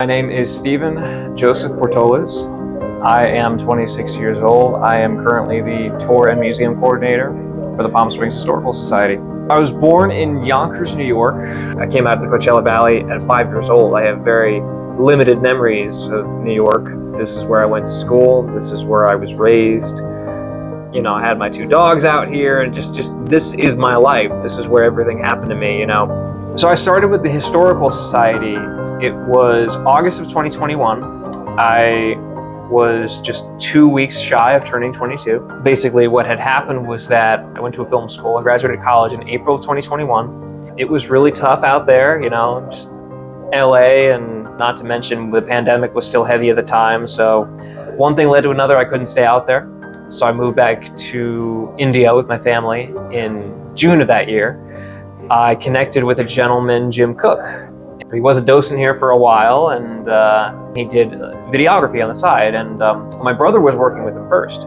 My name is Steven Joseph Portoles. I am 26 years old. I am currently the tour and museum coordinator for the Palm Springs Historical Society. I was born in Yonkers, New York. I came out of the Coachella Valley at 5 years old. I have very limited memories of New York. This is where I went to school. This is where I was raised. You know, I had my 2 dogs out here, and just this is my life. This is where everything happened to me, you know. So I started with the Historical Society. It was August of 2021. I was just 2 weeks shy of turning 22. Basically, what had happened was that I went to a film school. I graduated college in April of 2021. It was really tough out there, you know, just LA, and not to mention the pandemic was still heavy at the time. So one thing led to another. I couldn't stay out there. So I moved back to India with my family in June of that year. I connected with a gentleman, Jim Cook. He was a docent here for a while, and he did videography on the side, and my brother was working with him first.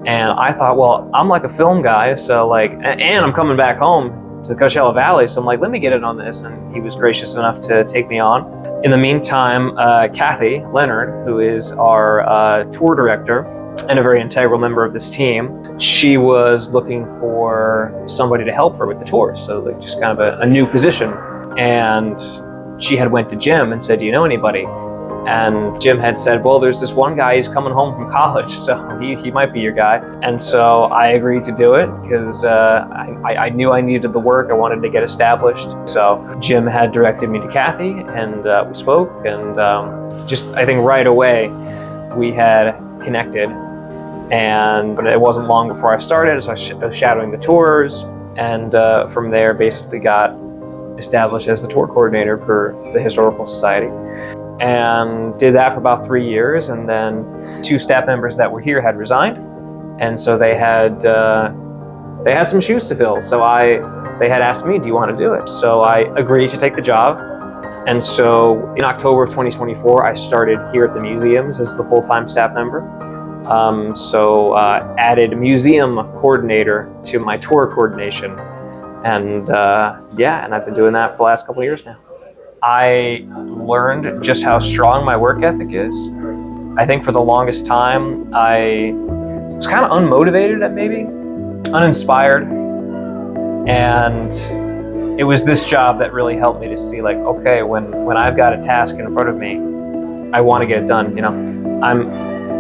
And I thought, well, I'm like a film guy, so and I'm coming back home to the Coachella Valley, so I'm like, let me get in on this, and he was gracious enough to take me on. In the meantime, Kathy Leonard, who is our tour director and a very integral member of this team, she was looking for somebody to help her with the tours, so like just kind of a new position. And she had went to Jim and said, do you know anybody? And Jim had said, well, there's this one guy, he's coming home from college, so he might be your guy. And so I agreed to do it because I knew I needed the work. I wanted to get established. So Jim had directed me to Kathy, and we spoke, and just I think right away we had connected. But it wasn't long before I started, so I was shadowing the tours, and from there basically got established as the tour coordinator for the Historical Society, and did that for about 3 years. And then 2 staff members that were here had resigned, and so they had some shoes to fill. So they had asked me, do you want to do it? So I agreed to take the job. And so in October of 2024, I started here at the museums as the full-time staff member. Added museum coordinator to my tour coordination. And and I've been doing that for the last couple of years now. I learned just how strong my work ethic is. I think for the longest time, I was kind of unmotivated, maybe uninspired. And it was this job that really helped me to see, like, okay, when I've got a task in front of me, I want to get it done. You know, I'm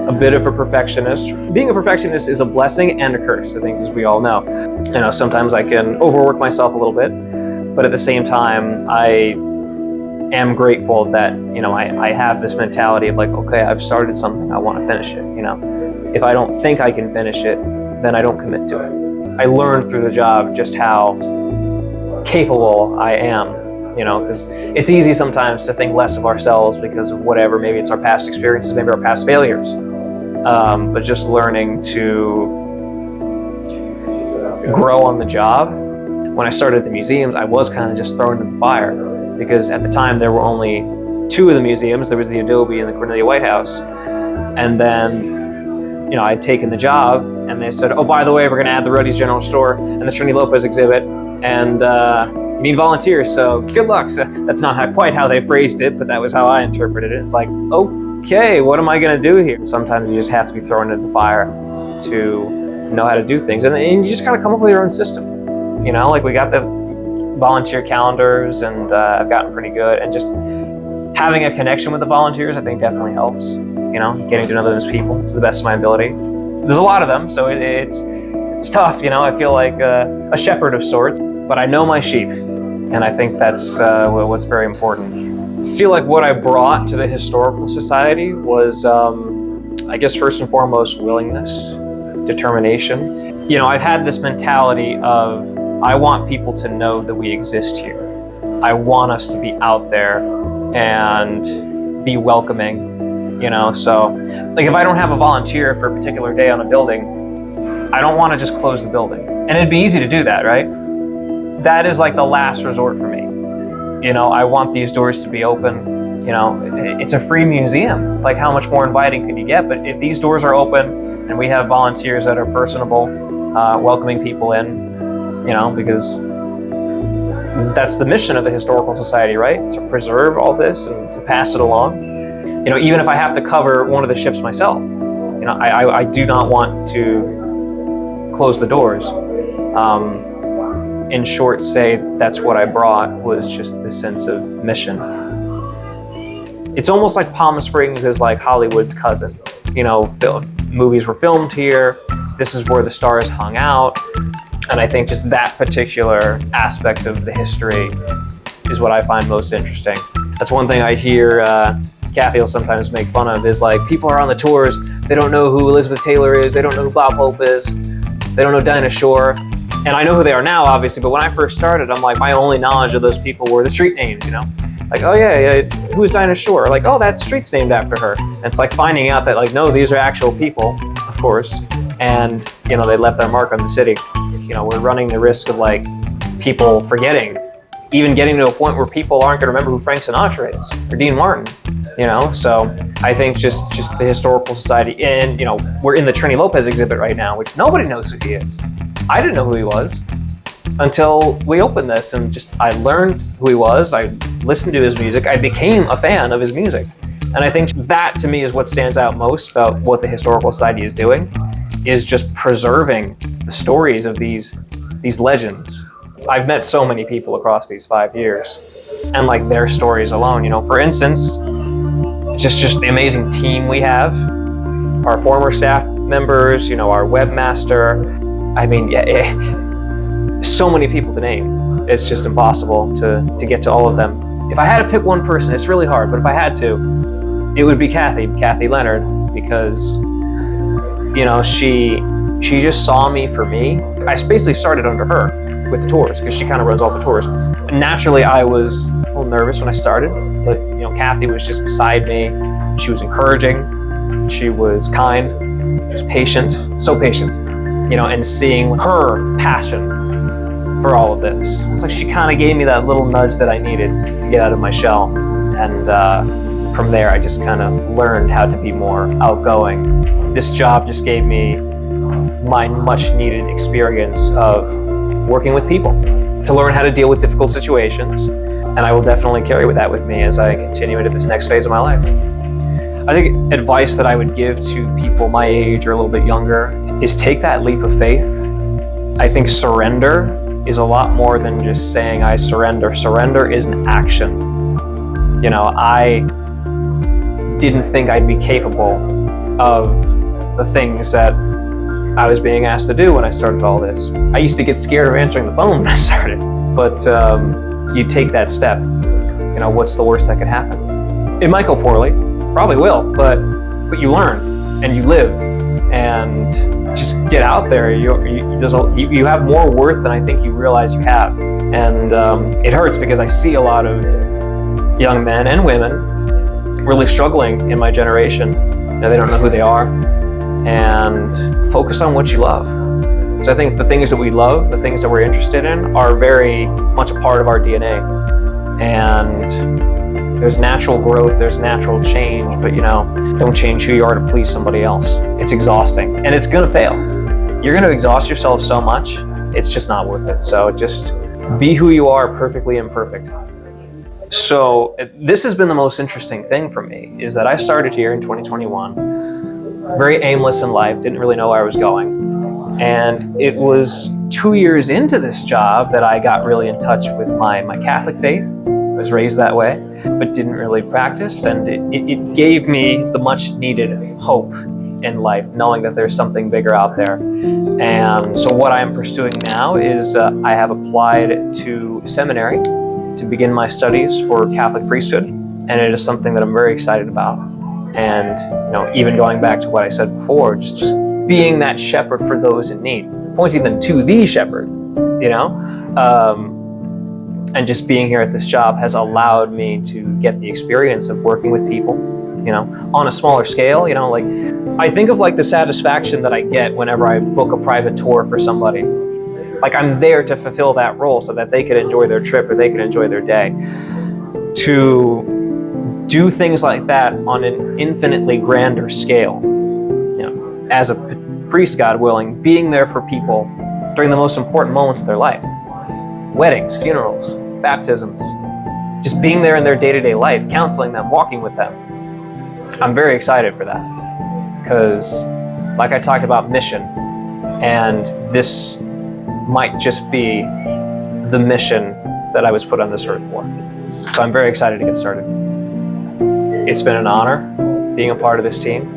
a bit of a perfectionist. Being a perfectionist is a blessing and a curse, I think, as we all know. You know, sometimes I can overwork myself a little bit, but at the same time, I am grateful that, you know, I have this mentality of like, okay, I've started something, I want to finish it. You know, if I don't think I can finish it, then I don't commit to it. I learned through the job just how capable I am, you know, because it's easy sometimes to think less of ourselves because of whatever, maybe it's our past experiences, maybe our past failures. But just learning to grow on the job. When I started at the museums, I was kind of just thrown in the fire because at the time there were only 2 of the museums. There was the Adobe and the Cornelia White House. And then, you know, I'd taken the job, and they said, oh, by the way, we're going to add the Ruddy's General Store and the Trini Lopez exhibit, and you need volunteers, so good luck. So that's not quite how they phrased it, but that was how I interpreted it. It's like, okay, what am I going to do here? Sometimes you just have to be thrown into the fire to know how to do things, and then you just kind of come up with your own system. You know, like we got the volunteer calendars, and I've gotten pretty good, and just having a connection with the volunteers, I think definitely helps. You know, getting to know those people to the best of my ability. There's a lot of them, so it's tough. You know, I feel like a shepherd of sorts, but I know my sheep, and I think that's what's very important. I feel like what I brought to the Historical Society was, I guess, first and foremost, willingness, determination. You know, I've had this mentality of, I want people to know that we exist here. I want us to be out there and be welcoming, you know? So, like, if I don't have a volunteer for a particular day on a building, I don't want to just close the building. And it'd be easy to do that, right? That is like the last resort for me. You know, I want these doors to be open. You know, it's a free museum. Like, how much more inviting could you get? But if these doors are open and we have volunteers that are personable, welcoming people in, you know, because that's the mission of the Historical Society, right? To preserve all this and to pass it along. You know, even if I have to cover one of the ships myself, you know, I do not want to close the doors. In short, say that's what I brought, was just this sense of mission. It's almost like Palm Springs is like Hollywood's cousin. You know, movies were filmed here. This is where the stars hung out. And I think just that particular aspect of the history is what I find most interesting. That's one thing I hear Kathy will sometimes make fun of, is like, people are on the tours, they don't know who Elizabeth Taylor is, they don't know who Bob Hope is, they don't know Dinah Shore. And I know who they are now, obviously, but when I first started, I'm like, my only knowledge of those people were the street names, you know? Like, oh yeah, who is Dinah Shore? Like, oh, that street's named after her. And it's like finding out that, like, no, these are actual people, of course, and, you know, they left their mark on the city. You know, we're running the risk of, like, people forgetting, even getting to a point where people aren't going to remember who Frank Sinatra is, or Dean Martin, you know? So I think just the Historical Society, and, you know, we're in the Trini Lopez exhibit right now, which nobody knows who he is. I didn't know who he was until we opened this, and just, I learned who he was, I listened to his music, I became a fan of his music. And I think that, to me, is what stands out most about what the Historical Society is doing, is just preserving the stories of these legends. I've met so many people across these 5 years, and like their stories alone, you know, for instance, just the amazing team we have, our former staff members, you know, our webmaster. I mean, yeah, so many people to name. It's just impossible to get to all of them. If I had to pick one person, it's really hard, but if I had to, it would be Kathy Leonard, because, you know, she just saw me for me. I basically started under her with the tours, because she kind of runs all the tours. Naturally, I was a little nervous when I started, but, you know, Kathy was just beside me. She was encouraging, she was kind, she was patient, so patient, you know, and seeing her passion for all of this, it's like she kind of gave me that little nudge that I needed to get out of my shell. And from there, I just kind of learned how to be more outgoing. This job just gave me my much needed experience of working with people to learn how to deal with difficult situations. And I will definitely carry that with me as I continue into this next phase of my life. I think advice that I would give to people my age or a little bit younger is take that leap of faith. I think surrender is a lot more than just saying I surrender. Surrender is an action. You know, I didn't think I'd be capable of the things that I was being asked to do when I started all this. I used to get scared of answering the phone when I started, but you take that step. You know, what's the worst that could happen? It might go poorly, probably will, but you learn and you live, and just get out there. You have more worth than I think you realize you have. And it hurts because I see a lot of young men and women really struggling in my generation. You know, they don't know who they are. And focus on what you love. So I think the things that we love, the things that we're interested in, are very much a part of our DNA. And there's natural growth, there's natural change, but, you know, don't change who you are to please somebody else. It's exhausting, and it's gonna fail. You're gonna exhaust yourself so much, it's just not worth it. So just be who you are, perfectly imperfect. So this has been the most interesting thing for me, is that I started here in 2021, very aimless in life, didn't really know where I was going. And it was 2 years into this job that I got really in touch with my Catholic faith. I was raised that way, but didn't really practice. And it gave me the much needed hope in life, knowing that there's something bigger out there. And so what I'm pursuing now is I have applied to seminary to begin my studies for Catholic priesthood. And it is something that I'm very excited about. And, you know, even going back to what I said before, just being that shepherd for those in need, pointing them to the shepherd, you know, and just being here at this job has allowed me to get the experience of working with people, you know, on a smaller scale. You know, like, I think of like the satisfaction that I get whenever I book a private tour for somebody. Like, I'm there to fulfill that role so that they could enjoy their trip or they could enjoy their day. To do things like that on an infinitely grander scale, you know, as a priest, God willing, being there for people during the most important moments of their life, weddings, funerals, baptisms, just being there in their day-to-day life, counseling them, walking with them. I'm very excited for that because, like I talked about, mission, and this might just be the mission that I was put on this earth for. So I'm very excited to get started. It's been an honor being a part of this team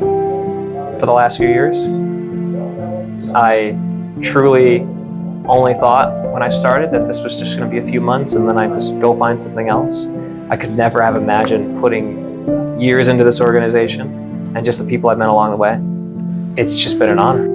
for the last few years. I truly only thought when I started that this was just going to be a few months and then I just go find something else. I could never have imagined putting years into this organization and just the people I've met along the way. It's just been an honor.